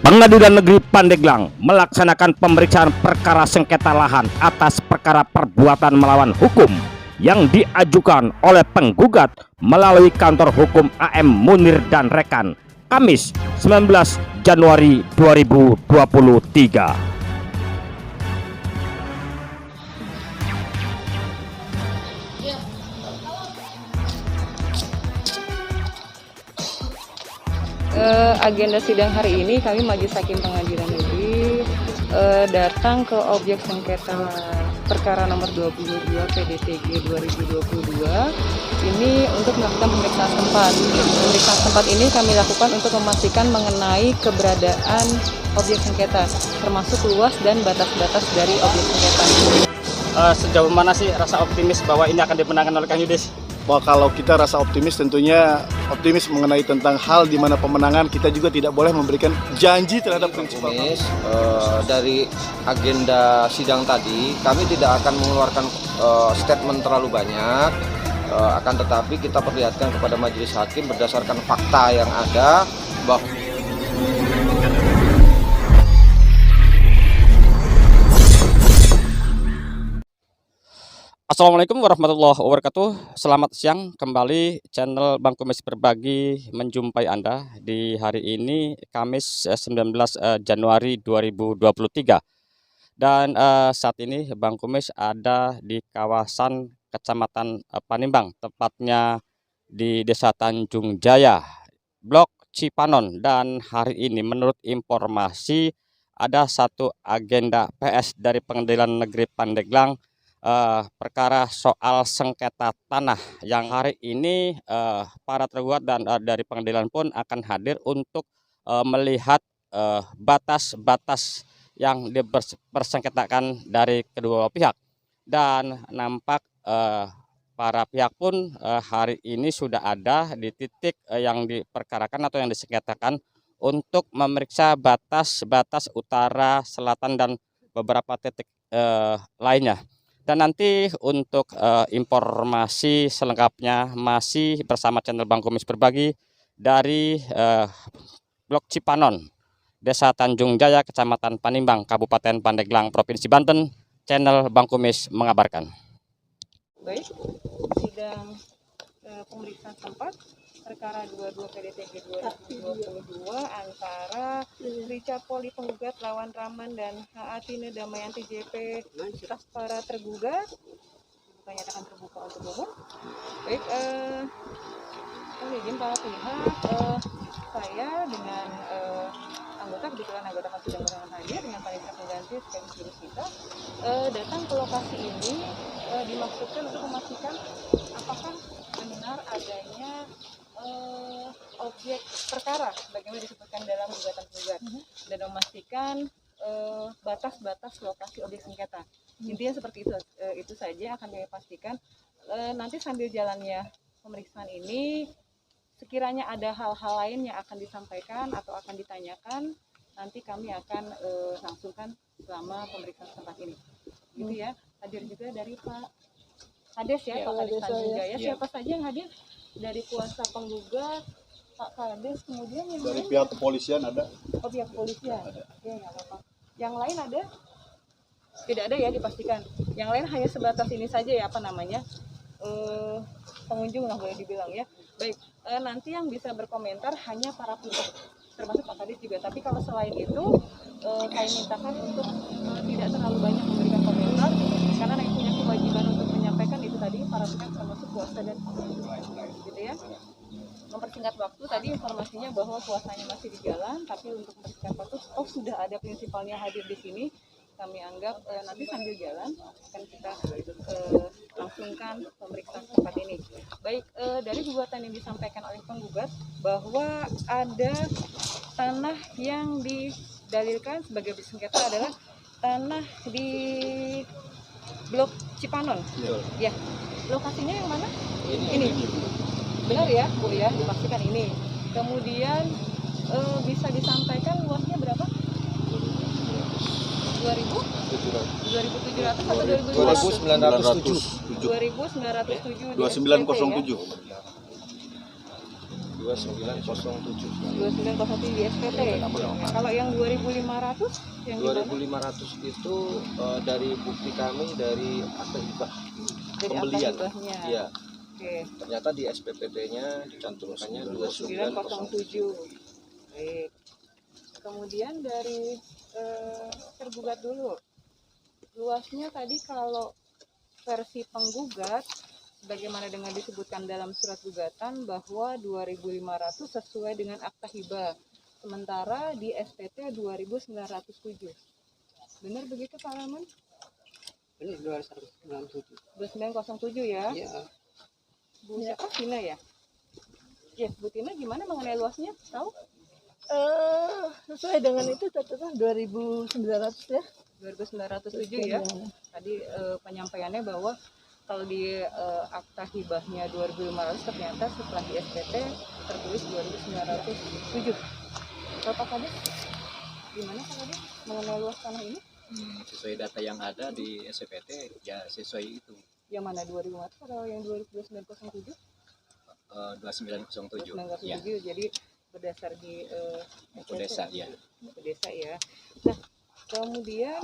Pengadilan Negeri Pandeglang melaksanakan pemeriksaan perkara sengketa lahan atas perkara perbuatan melawan hukum yang diajukan oleh penggugat melalui kantor hukum AM Munir dan rekan Kamis 19 Januari 2023. Agenda sidang hari ini kami Majelis Hakim Pengadilan Negeri datang ke objek sengketa perkara nomor 22 PDTG 2022 ini untuk melakukan pemeriksaan tempat. Pemeriksaan tempat ini kami lakukan untuk memastikan mengenai keberadaan objek sengketa, termasuk luas dan batas-batas dari objek sengketa. Sejauh mana sih rasa optimis bahwa ini akan dimenangkan oleh Kang Yudis? Bahwa kalau kita rasa optimis, tentunya optimis mengenai tentang hal di mana pemenangan, kita juga tidak boleh memberikan janji terhadap prinsipal. Dari agenda sidang tadi, kami tidak akan mengeluarkan statement terlalu banyak, akan tetapi kita perlihatkan kepada majelis hakim berdasarkan fakta yang ada bahwa Assalamualaikum warahmatullahi wabarakatuh. Selamat siang, kembali channel Bang Kumis Berbagi menjumpai Anda di hari ini Kamis 19 Januari 2023. Dan saat ini Bang Kumis ada di kawasan Kecamatan Panimbang, tepatnya di Desa Tanjung Jaya, Blok Cipanon. Dan hari ini menurut informasi ada satu agenda PS dari Pengadilan Negeri Pandeglang, perkara soal sengketa tanah yang hari ini para tergugat dan dari pengadilan pun akan hadir untuk melihat batas-batas yang dipersengketakan dari kedua pihak. Dan nampak para pihak pun hari ini sudah ada di titik yang diperkarakan atau yang disengketakan untuk memeriksa batas-batas utara, selatan, dan beberapa titik lainnya. Dan nanti untuk informasi selengkapnya masih bersama channel Bang Kumis Berbagi dari Blok Cipanon, Desa Tanjung Jaya, Kecamatan Panimbang, Kabupaten Pandeglang, Provinsi Banten. Channel Bang Kumis mengabarkan. Baik, sidang pemeriksaan tempat perkara 22 PDTG 2022 antara Richard Poli penggugat lawan Rahman dan H.A. Damayanti JP para tergugat dinyatakan terbuka untuk umum. Baik, kami izin para pihak, saya dengan anggota, kebetulan anggota kami sedang berangkat hadir dengan panitia pengganti sekaligus jurus kita datang ke lokasi ini dimaksudkan untuk memastikan apakah benar adanya objek perkara bagaimana disebutkan dalam gugatan penggugat dan memastikan batas-batas lokasi objek sengketa. Intinya seperti itu saja akan kami pastikan. Nanti sambil jalannya pemeriksaan ini, sekiranya ada hal-hal lain yang akan disampaikan atau akan ditanyakan, nanti kami akan langsungkan selama pemeriksaan tempat ini. Gitu ya. Hadir juga dari Pak Kades ya, Pak Kades Tanjung Jaya. Siapa saja yang hadir? Dari kuasa penggugat, Pak Kades, kemudian yang Dari lain? pihak kepolisian ada. Oh, pihak kepolisian. Oke, nggak apa-apa. Yang lain ada? Tidak ada ya, dipastikan. Yang lain hanya sebatas ini saja ya, apa namanya? Pengunjung lah boleh dibilang ya. Baik, nanti yang bisa berkomentar hanya para pihak, termasuk Pak Kades juga. Tapi kalau selain itu, saya mintakan untuk tidak terlalu banyak memberikan komentar, karena yang punya kewajiban untuk menyampaikan itu tadi para pihak termasuk kuasa dan gitu ya. Mempersingkat waktu, tadi informasinya bahwa puasanya masih di jalan, tapi untuk mempersingkat waktu, sudah ada prinsipalnya hadir di sini. Kami anggap nanti sambil jalan akan kita langsungkan pemeriksaan tempat ini. Baik, dari gugatan yang disampaikan oleh penggugat bahwa ada tanah yang didalilkan sebagai objek sengketa adalah tanah di Blok Cipanon. Ya, lokasinya yang mana? Ini. Benar ya, Bu ya, dipastikan ini. Kemudian bisa disampaikan luasnya berapa? 2.700 atau 2907. 2.907 2907. 2907. 2907 di SPT. Kalau yang 2500 yang di mana? 2500 itu dari bukti kami dari akta hibah Dari pembelian. akta hibahnya. Iya. Oke. Ternyata di SPPT-nya dicantumkannya 2907. Baik. Kemudian dari tergugat dulu. Luasnya tadi kalau versi penggugat bagaimana dengan disebutkan dalam surat gugatan bahwa 2500 sesuai dengan akta hibah. Sementara di SPT 2907. Benar begitu Pak Rahman? Ini 2907. 2907 ya? Iya. Bu siapa? Tina ya? Ya, Bu Tina gimana mengenai luasnya? Tahu? Sesuai dengan itu catatan 2900 ya. 2907 ya. Tadi penyampaiannya bahwa kalau di akta hibahnya 2500 ternyata setelah di SPT tertulis 2907. Bapak Kadis, gimana Pak Kadis mengenai luas tanah ini? Sesuai data yang ada di SPT ya sesuai itu. Yang mana 2500 atau yang 2907? 2907 2907 ya, jadi berdasar di buku desa ya. Buku desa ya. Nah, kemudian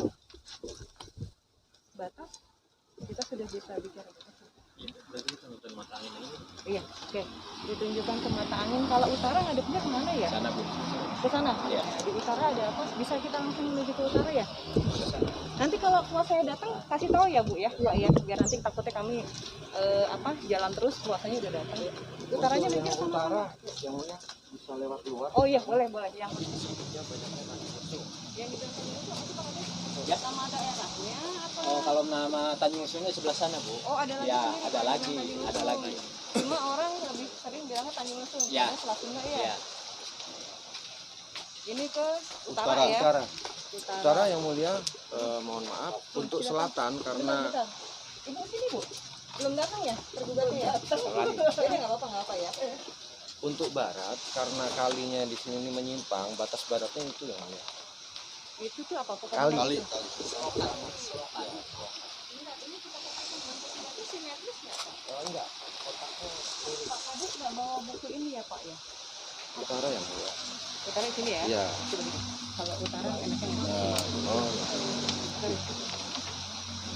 batas kita sudah bisa bicara batas. Berarti tuntutan mata angin ini Iya, oke. Ditunjukkan ke mata angin. Kalau utara ngadepnya kemana ya? sana Bu. Ke sana? Iya. Nah, di utara ada apa? Bisa kita langsung menuju ke utara ya? Nanti kalau saya datang kasih tahu ya Bu ya, Pak ya. Biar nanti takutnya kami jalan terus puasanya udah datang. Utaranya Untuk mikir yang sama utara, yang mana bisa lewat luar. Oh iya, boleh. Yang di belakang itu apa Pak? Ya. Nama daerahnya apa? Oh, kalau nama Tanjung Lesung sebelah sana Bu. Oh, ada lagi Ya, sendiri, ada Pak, lagi, nama Tanjung ada Lesung. lagi. Cuma orang lebih sering bilangnya Tanjung Lesung. Ya. Karena Selat Sunda ya. Ya. Ini ke utara, ya. Utara. Utara yang mulia, mohon maaf untuk selatan karena Bentar. Ibu sini Bu. Belum datang ya? Tergugatnya ya? Jadi nggak apa-apa ya. untuk barat karena kalinya di sini menyimpang, batas baratnya itu yang mana? Itu tuh apa? Kali. Oh, enggak. Pak Kadis nggak bawa buku ini ya Pak ya? Utara yang mulia. Utara di sini ya? Iya. Kalau utara enaknya nih. Oh,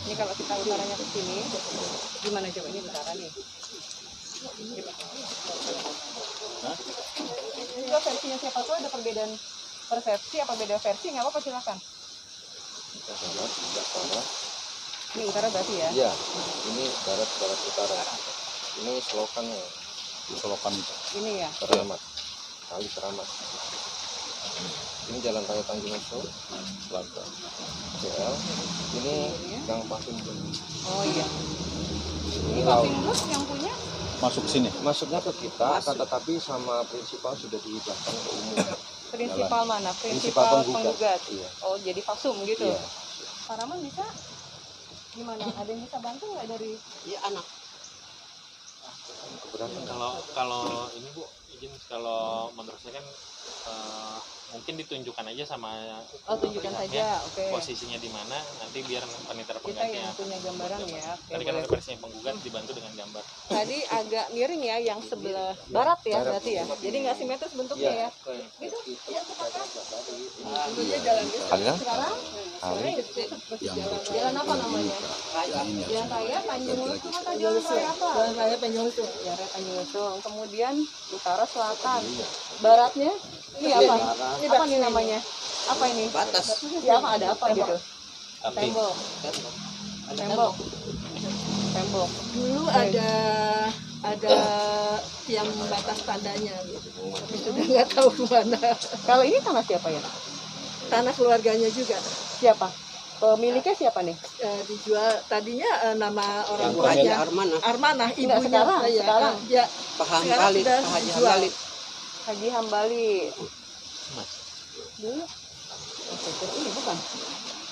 Ini kalau kita utaranya ke sini, gimana coba ini utara nih? Juga versinya siapa tuh ada perbedaan persepsi apa beda versi nggak apa-apa silakan. barat, tidak barat. Ini utara berarti ya? Iya. Ini barat, barat utara. Ini selokannya. Selokan Ini ya. Keramat. Kali Keramat. Ini Jalan Raya Tanjung Lesung, selatan. CL. Ini Gang Pasing. Oh iya. Ini Ini laut. Papinus yang punya? masuk sini. Masuknya ke kita, akan tetapi sama prinsipal sudah dihibahkan ke umum. Prinsipal mana? Prinsipal Prinsipal penggugat. penggugat. Iya. Oh jadi vaksum gitu? Iya. Pak Rahman bisa? Gimana? Ada yang bisa bantu nggak dari Iya anak. Keberatan. Kalau ini Bu izin, kalau menurut saya kan mungkin ditunjukkan aja sama Oh tunjukkan pihaknya saja, oke. posisinya di mana, nanti biar panitera Kita penggantinya. yang punya gambaran ya. Oke, Tadi kan boleh. ada versinya penggugat dibantu dengan gambar. Tadi agak miring ya, yang sebelah barat ya Barat. berarti ya. Jadi nggak simetris bentuknya ya. Itu yang Tentunya jalan desa. Kalian? Sekarang jalan apa namanya? Jalan Raya Tanjung Lesung atau Jalan Raya apa? Jalan Raya Tanjung Lesung. Jalan Raya Tanjung Lesung. Kemudian utara selatan. Baratnya ini apa? Apa nih namanya? Apa ini? Batas. Ya apa ada apa gitu? Tapi Tembok. Tembok. Tembok. Dulu ada yang batas tandanya gitu. Tapi sudah nggak tahu kemana. Kalau ini tanah siapa ya? Tanah keluarganya juga. Siapa? Pemiliknya siapa nih? Dijual tadinya nama orang Yang pemilik tuanya Armanah. Armanah, Enggak, ibunya sekarang, saya. sekarang. Ya, Paham sekarang kali, sudah Pak Haji dijual. Hamdali. Haji Hambali. Mas. Dulu. Oke, ini bukan.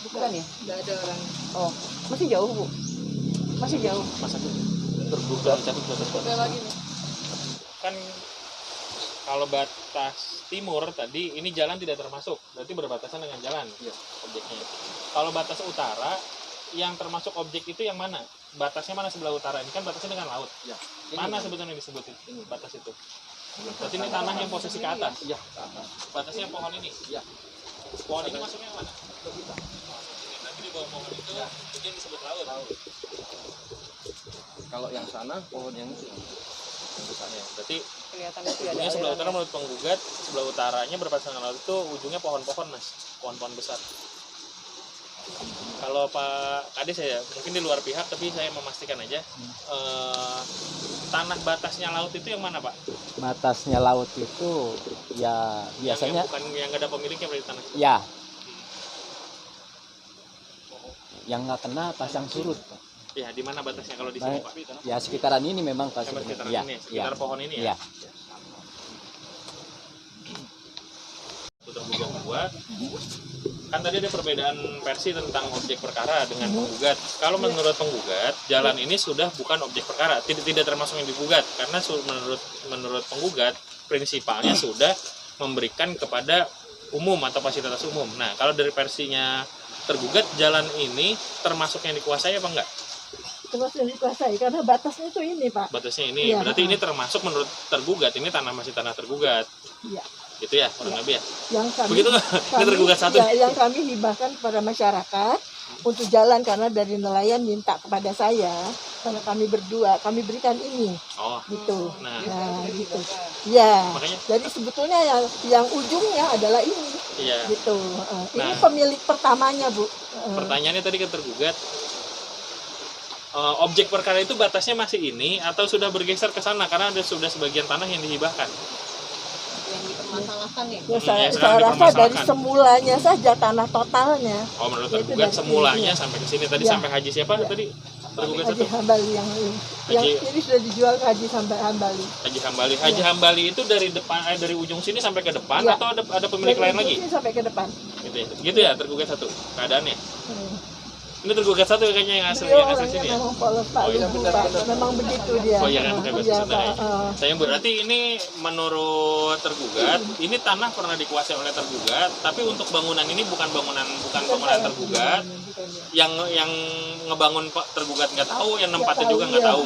Bukan ya? Nggak ada orang. Oh, masih jauh, Bu. Masih jauh. masa itu tergugat Ada lagi nih. kan kalau batas timur tadi ini jalan tidak termasuk, berarti berbatasan dengan jalan objeknya. Kalau batas utara yang termasuk objek itu yang mana? Batasnya mana sebelah utara? Ini kan batasnya dengan laut. Ya. Mana sebetulnya disebut itu batas itu? Berarti ini tanah yang posisi ke atas. Iya. Batasnya pohon ini. Iya. Pohon ini masuknya yang mana? Nanti di bawah pohon itu yang disebut laut. Kalau yang sana pohon yang itu. Ya, berarti Kelihatan itu ada ujungnya sebelah aliran. utara menurut penggugat, sebelah utaranya berpasangan laut itu ujungnya pohon-pohon mas, pohon-pohon besar. Kalau Pak Kades ya, mungkin di luar pihak, tapi saya memastikan aja tanah batasnya laut itu yang mana Pak? Batasnya laut itu ya biasanya yang bukan yang nggak ada pemiliknya berarti tanah. ya yang nggak kena pasang surut, Pak. Ya, di mana batasnya kalau di sini Pak? Ya sekitaran ini memang Pak Emang sekitar sebenarnya. ini, sekitar pohon ini ya. Ya. Tergugat dua. Kan tadi ada perbedaan versi tentang objek perkara dengan penggugat. Kalau menurut penggugat, jalan ini sudah bukan objek perkara, tidak termasuk yang digugat karena menurut penggugat prinsipalnya sudah memberikan kepada umum atau fasilitas umum. Nah, kalau dari versinya tergugat, jalan ini termasuk yang dikuasai apa enggak? Termasuk yang dikuasai karena batasnya itu ini, Pak. Batasnya ini, Iya. berarti ini termasuk menurut tergugat, ini masih tanah tergugat. Iya. Gitu ya, kurang lebih ya. Yang kami, Begitu nggak? Ini tergugat satu. Ya, yang kami hibahkan kepada masyarakat untuk jalan karena dari nelayan minta kepada saya karena kami berdua kami berikan ini Oh, gitu. nah, Nah, gitu. Ya. makanya Jadi sebetulnya yang ujungnya adalah ini iya. gitu. Ini Nah. pemilik pertamanya, Bu. Pertanyaannya tadi ke tergugat, objek perkara itu batasnya masih ini atau sudah bergeser ke sana karena ada sudah sebagian tanah yang dihibahkan? Yang dipermasalahkan ya. Ya, Hmm, saya, ya, sekarang saya rasa dari dipermasalahkan. semulanya saja tanah totalnya. Oh, menurut Itu tergugat dari- semulanya iya. sampai ke sini tadi Iya. sampai Haji siapa Iya. tadi? Tergugat Haji satu. Hambali yang Haji- ini sudah dijual ke Haji sampai Hambali. Haji Hambali. Haji Hambali itu dari depan dari ujung sini sampai ke depan Iya. atau ada pemilik Dari lain lagi? sini sampai ke depan. Gitu ya. Gitu ya tergugat satu keadaannya. Hmm. Ini tergugat satu kayaknya yang asli Beliau yang asli orangnya sini ya. memang polos Pak, Oh, iya, Ibu, Pak. Memang begitu dia. Oh iya kan pakai bahasa Iya, Sunda ya. Pak. Saya berarti ini menurut tergugat, ini tanah pernah dikuasai oleh tergugat, tapi untuk bangunan ini bukan bangunan tergugat. Yang ngebangun Pak tergugat nggak tahu, yang nempatnya tahu, juga nggak iya. tahu.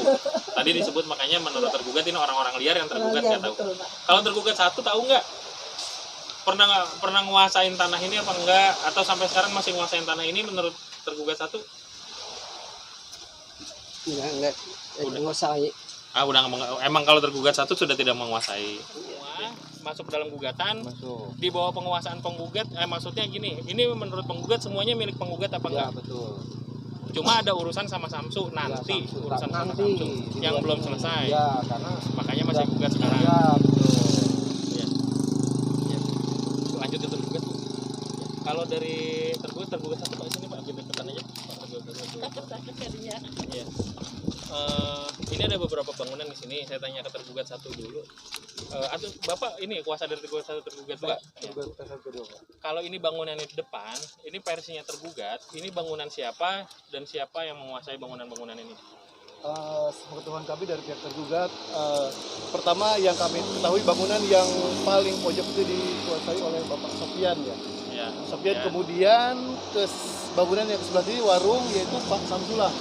Tadi disebut makanya menurut tergugat ini orang-orang liar yang tergugat Iya, nggak tahu. betul, Pak. Kalau tergugat satu tahu nggak? Pernah nguasain tanah ini apa enggak? Atau sampai sekarang masih nguasain tanah ini menurut tergugat satu? Enggak Udah. menguasai. Udah emang kalau tergugat satu sudah tidak menguasai. Semua masuk ke dalam gugatan. Di bawah penguasaan penggugat, maksudnya gini, ini menurut penggugat semuanya milik penggugat apa enggak? Betul. Cuma ada urusan sama Samsu nanti, Samsu. urusan sama Nanti. Samsu yang belum selesai. Ya, karena Makanya masih gugat sekarang. ya betul. Ya. Ya. Lanjut ke tergugat. Bu. Kalau dari tergugat satu Pak sini Pak, biar deketan aja. Pak, tergugat. Iya. Ini ada beberapa bangunan di sini. Saya tanya ke tergugat satu dulu. Atau Bapak ini kuasa dari tergugat satu tergugat dua. Ya. Kalau ini bangunan di depan, ini versinya tergugat. Ini bangunan siapa dan siapa yang menguasai bangunan-bangunan ini? Sepengetahuan kami dari pihak tergugat, pertama yang kami ketahui bangunan yang paling pojok itu dikuasai oleh Bapak Sofian ya. Ya. Sofian Ya. kemudian bangunan yang sebelah sini warung yaitu Pak Samsulang.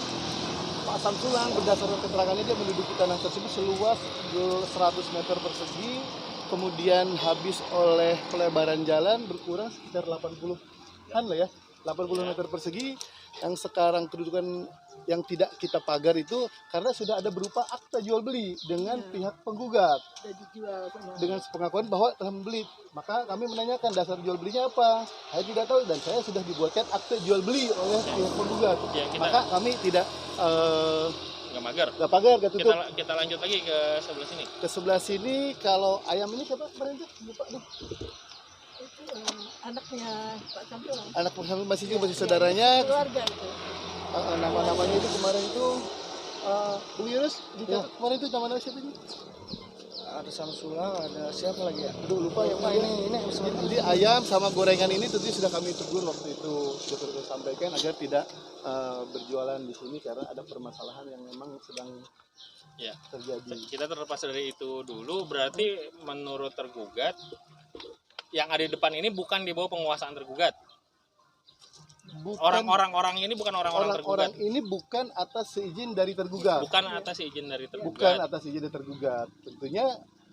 Pak Samsulang berdasarkan keterangannya dia menduduki tanah tersebut seluas 100 meter persegi, kemudian habis oleh pelebaran jalan berkurang sekitar 80-an lah ya, 80 meter persegi yang sekarang kedudukan yang tidak kita pagar itu karena sudah ada berupa akta jual beli dengan pihak penggugat Sudah dijual sama. dengan pengakuan bahwa telah membeli. Maka kami menanyakan dasar jual belinya apa. Saya tidak tahu dan saya sudah dibuatkan akte jual beli oleh pihak penggugat. Ya, kita Maka kami tidak nggak mager. nggak pagar, nggak tutup. Kita lanjut lagi ke sebelah sini. Ke sebelah sini kalau ayam ini siapa kemarin tuh? Lupa deh. Itu anaknya Pak Samsulang. Anak Samsulang masih saudaranya. Keluarga itu. Nama-namanya itu kemarin itu Bung Yunus dicatat kemarin itu nama siapa ini? Ada Samsulang, ada siapa lagi ya? Aduh lupa yang ini. Jadi ayam sama gorengan ini tentu sudah kami tegur waktu itu sudah kami sampaikan agar tidak berjualan di sini karena ada permasalahan yang memang sedang Ya. terjadi. Kita terlepas dari itu dulu, berarti menurut tergugat yang ada di depan ini bukan di bawah penguasaan tergugat. Orang-orang ini bukan orang-orang tergugat. Orang ini bukan atas seizin dari tergugat. Bukan atas izin dari tergugat. Bukan atas izin dari tergugat. Tentunya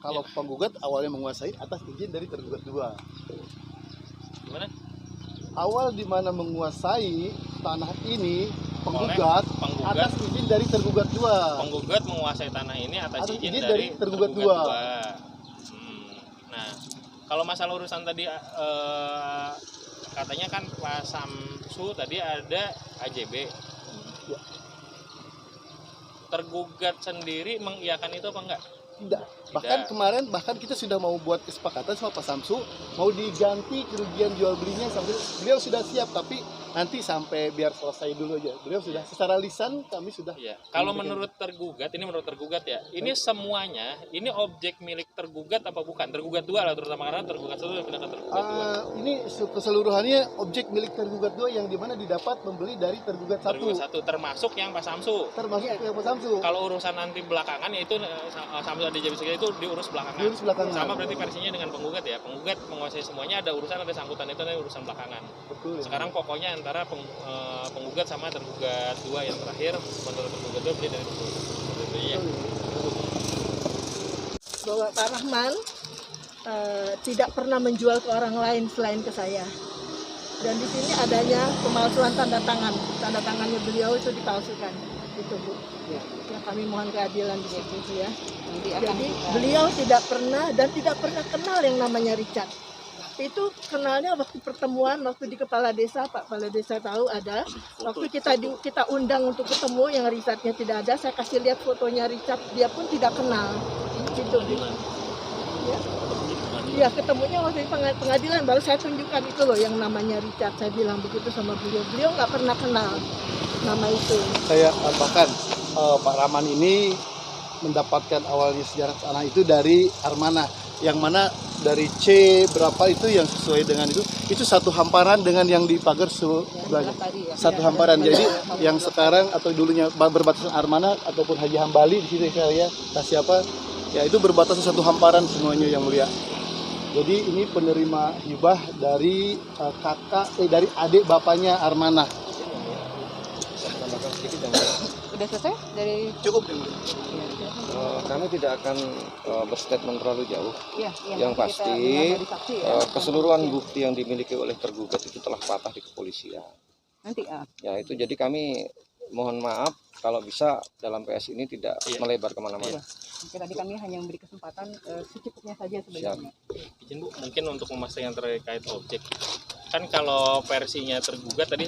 Kalau penggugat awalnya menguasai atas izin dari tergugat 2. Gimana? Awal di mana menguasai tanah ini penggugat Penggugat, atas izin dari tergugat 2. penggugat menguasai tanah ini atas Atas izin izin dari dari tergugat tergugat 2. dua. Nah, kalau masalah urusan tadi katanya kan Pak Samsu tadi ada AJB. Ya. Tergugat sendiri mengiyakan itu apa enggak? Tidak. Bahkan kemarin kita sudah mau buat kesepakatan sama Pak Samsu mau diganti kerugian jual belinya sampai beliau sudah siap, tapi nanti sampai biar selesai dulu aja. Beliau sudah secara lisan kami sudah. Iya. Kalau menurut tergugat, ini menurut tergugat ya, ini semuanya ini objek milik tergugat apa bukan? Tergugat 2 lah terutama, karena tergugat 1 pindah ke tergugat 2. Ini keseluruhannya objek milik tergugat 2 yang dimana didapat membeli dari tergugat 1. Tergugat 1 termasuk yang Pak Samsu. Termasuk yang Pak Samsu. Kalau urusan nanti belakangan yaitu Samsu ada JB itu diurus belakangan. Diurus belakangan. Sama berarti versinya dengan penggugat ya. Penggugat menguasai semuanya, ada urusan, ada sangkutan itu ada urusan belakangan. Betul. Ya. Sekarang pokoknya antara penggugat sama tergugat 2 yang terakhir, menurut tergugat 2 beli dari tergugat 1. Ya. Bahwa Pak Rahman tidak pernah menjual ke orang lain selain ke saya. Dan di sini adanya pemalsuan tanda tangan. Tanda tangannya beliau itu dipalsukan. Itu Bu. Ya, kami mohon keadilan di situ ya. Jadi beliau tidak pernah dan tidak pernah kenal yang namanya Richard. Itu kenalnya waktu pertemuan, waktu di kepala desa, Pak Kepala Desa tahu ada. Waktu kita undang untuk ketemu yang Richardnya tidak ada, saya kasih lihat fotonya Richard, dia pun tidak kenal. Gitu. Ya. Ya, ketemunya waktu di pengadilan, baru saya tunjukkan itu loh yang namanya Richard. Saya bilang begitu sama beliau. Beliau nggak pernah kenal nama itu. Saya bahkan Pak Rahman ini mendapatkan awalnya sejarah tanah itu dari Armanah, yang mana dari C berapa itu yang sesuai dengan itu satu hamparan dengan yang di pagar sebelahnya, satu hamparan. Jadi yang sekarang atau dulunya berbatasan Armanah ataupun Haji Hambali di sini saya siapa ya, itu berbatasan satu hamparan semuanya yang mulia. Jadi ini penerima hibah dari dari adik bapaknya Armanah. Udah selesai dari Cukup ya. Kami tidak akan berstatement terlalu jauh. Yang nanti pasti kita dari saksi ya. keseluruhan bukti yang dimiliki oleh tergugat itu telah patah di kepolisian. Nanti Ya itu jadi kami mohon maaf kalau bisa dalam PS ini tidak melebar kemana-mana. Oke, tadi kami hanya memberi kesempatan secukupnya saja sebenarnya. Izin Bu, mungkin untuk memastikan terkait objek. Kan kalau versinya tergugat tadi,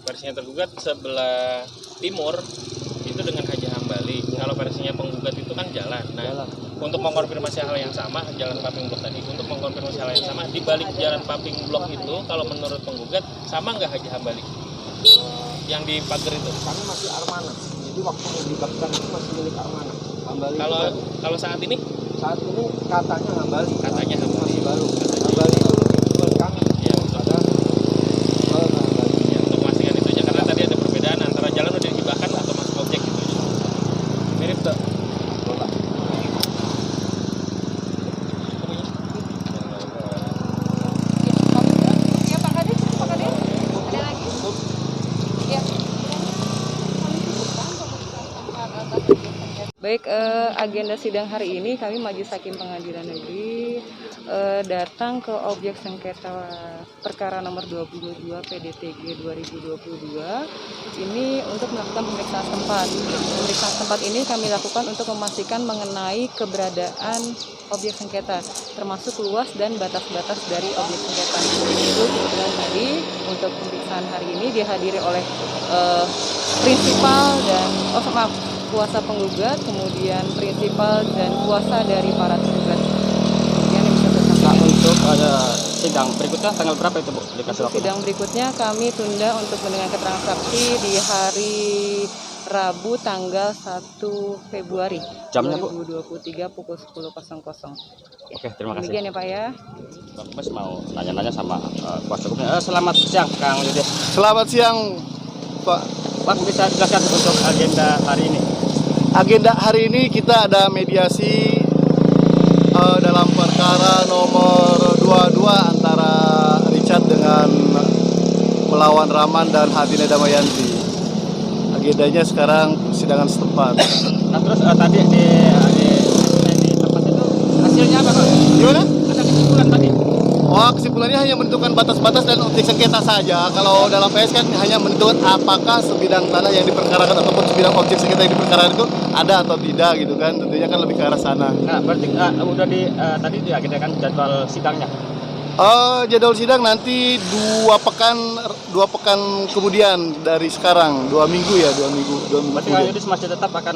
versinya tergugat sebelah timur itu dengan Haji Hambali. Kalau versinya penggugat itu kan jalan. Nah, untuk mengkonfirmasi hal yang sama, jalan Paping Blok tadi, untuk mengkonfirmasi hal yang sama, di balik jalan Paping Blok itu, kalau menurut penggugat, sama nggak Haji Hambali? Yang di pagar itu? Kami masih Armanah, jadi waktu dilibatkan itu masih milik Armanah. Hambali Kalau saat ini katanya Hambali, masih baru. Hambali itu lebih jual kami. Ya, untuk memastikan itu aja, karena tadi ada perbedaan antara jalan udah dihibahkan atau masuk objek gitu. Mirip tuh. Ya Pak Kadir, ada lagi? Ya. Baik, agenda sidang hari ini kami Majelis Hakim Pengadilan Negeri datang ke objek sengketa perkara nomor 22 PDTG 2022 ini untuk melakukan pemeriksaan tempat. Pemeriksaan tempat ini kami lakukan untuk memastikan mengenai keberadaan objek sengketa, termasuk luas dan batas-batas dari objek sengketa. Itu kebetulan tadi untuk pemeriksaan hari ini dihadiri oleh prinsipal dan kuasa penggugat, kemudian prinsipal dan kuasa dari para tergugat. Kemudian yang bisa Nah, untuk sidang berikutnya tanggal berapa itu Bu? Dikasih waktu. sidang berikutnya kami tunda untuk mendengar keterangan saksi di hari Rabu tanggal 1 Februari Jamnya, Bu? 2023 pukul 10.00. Oke, terima kasih. Demikian ya Pak ya. Bang Kumas mau nanya-nanya sama kuasa hukumnya. Selamat siang Kang Yudi. Selamat siang Pak. Pak, bisa jelaskan untuk agenda hari ini? Agenda hari ini kita ada mediasi dalam perkara nomor 22 antara Richard dengan melawan Rahman dan Hadine Damayanti. Agendanya sekarang persidangan setempat. Nah, terus tadi di tempat itu masih hasilnya apa, Pak? Gimana? Ada kesimpulan tadi. Oh, kesimpulannya hanya menentukan batas-batas dan objek sengketa saja. Kalau dalam PS kan hanya menentukan apakah sebidang tanah yang diperkarakan ataupun sebidang objek sengketa yang diperkarakan itu ada atau tidak gitu kan. Tentunya kan lebih ke arah sana. Nah, berarti udah tadi diagendakan jadwal sidangnya. Jadwal sidang nanti 2 pekan kemudian dari sekarang, 2 minggu ya, 2 minggu Berarti Kang Yudis masih tetap akan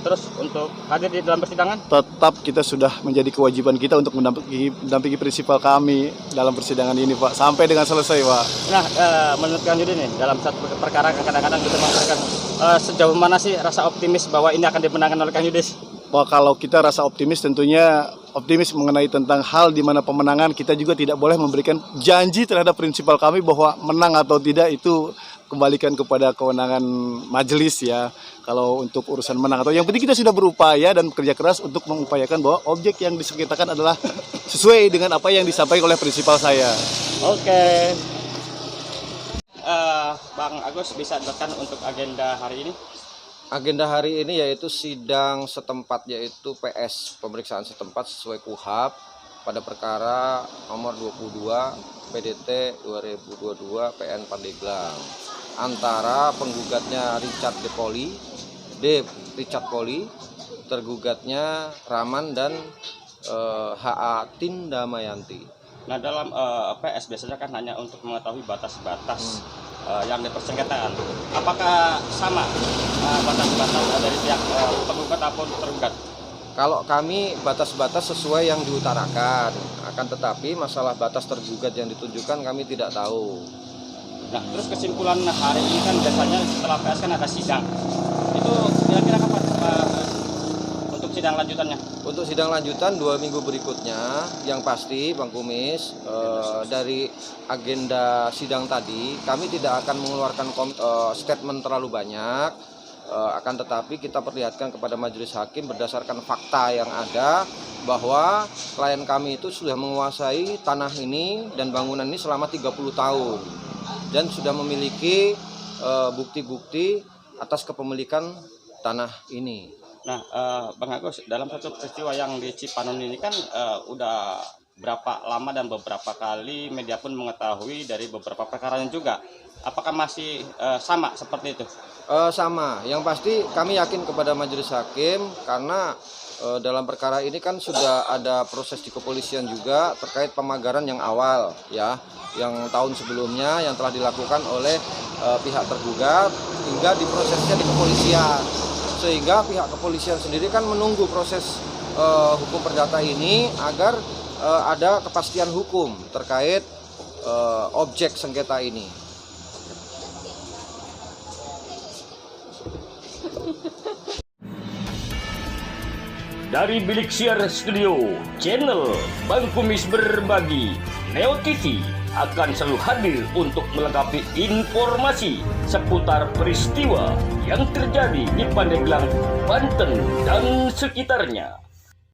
terus untuk hadir di dalam persidangan? Tetap kita sudah menjadi kewajiban kita untuk mendampingi prinsipal kami dalam persidangan ini, Pak, sampai dengan selesai, Pak. Nah, menurut Kang Yudis nih, dalam satu perkara kadang-kadang kita mengatakan sejauh mana sih rasa optimis bahwa ini akan dimenangkan oleh Kang Yudis? Wah, kalau kita rasa optimis tentunya optimis mengenai tentang hal di mana pemenangan, kita juga tidak boleh memberikan janji terhadap prinsipal kami bahwa menang atau tidak itu kembalikan kepada kewenangan majelis ya. Kalau untuk urusan menang atau yang penting kita sudah berupaya dan bekerja keras untuk mengupayakan bahwa objek yang disengketakan adalah sesuai dengan apa yang disampaikan oleh prinsipal saya. Oke. Bang Agus bisa jelaskan untuk agenda hari ini? Agenda hari ini yaitu sidang setempat, yaitu PS, pemeriksaan setempat sesuai KUHP pada perkara nomor 22 PDT 2022 PN Pandeglang antara penggugatnya Richard Poli, tergugatnya Raman dan HA Tindamayanti. Nah, dalam PS biasanya kan hanya untuk mengetahui batas-batas yang dipersengketaan. Apakah sama batas-batas dari pihak penggugat ataupun tergugat? Kalau kami batas-batas sesuai yang diutarakan, akan tetapi masalah batas tergugat yang ditunjukkan kami tidak tahu. Nah, terus kesimpulan hari ini kan biasanya setelah PS kan ada sidang. Itu kira-kira kapan untuk sidang lanjutannya? Untuk sidang lanjutan 2 minggu berikutnya, yang pasti Bang Kumis, dari agenda sidang tadi kami tidak akan mengeluarkan statement terlalu banyak, akan tetapi kita perlihatkan kepada majelis hakim berdasarkan fakta yang ada bahwa klien kami itu sudah menguasai tanah ini dan bangunan ini selama 30 tahun dan sudah memiliki bukti-bukti atas kepemilikan tanah ini. Nah, Bang Agus, dalam satu peristiwa yang di Cipanon ini kan udah berapa lama dan beberapa kali media pun mengetahui dari beberapa perkara juga. Apakah masih sama seperti itu? Sama, yang pasti kami yakin kepada majelis hakim karena dalam perkara ini kan sudah ada proses di kepolisian juga terkait pemagaran yang awal ya, yang tahun sebelumnya yang telah dilakukan oleh pihak tergugat hingga diprosesnya di kepolisian. Sehingga pihak kepolisian sendiri kan menunggu proses hukum perdata ini agar ada kepastian hukum terkait objek sengketa ini. Dari Bilik Siar Studio, channel Bang Kumis Berbagi, Neo TV akan selalu hadir untuk melengkapi informasi seputar peristiwa yang terjadi di Pandeglang, Banten dan sekitarnya.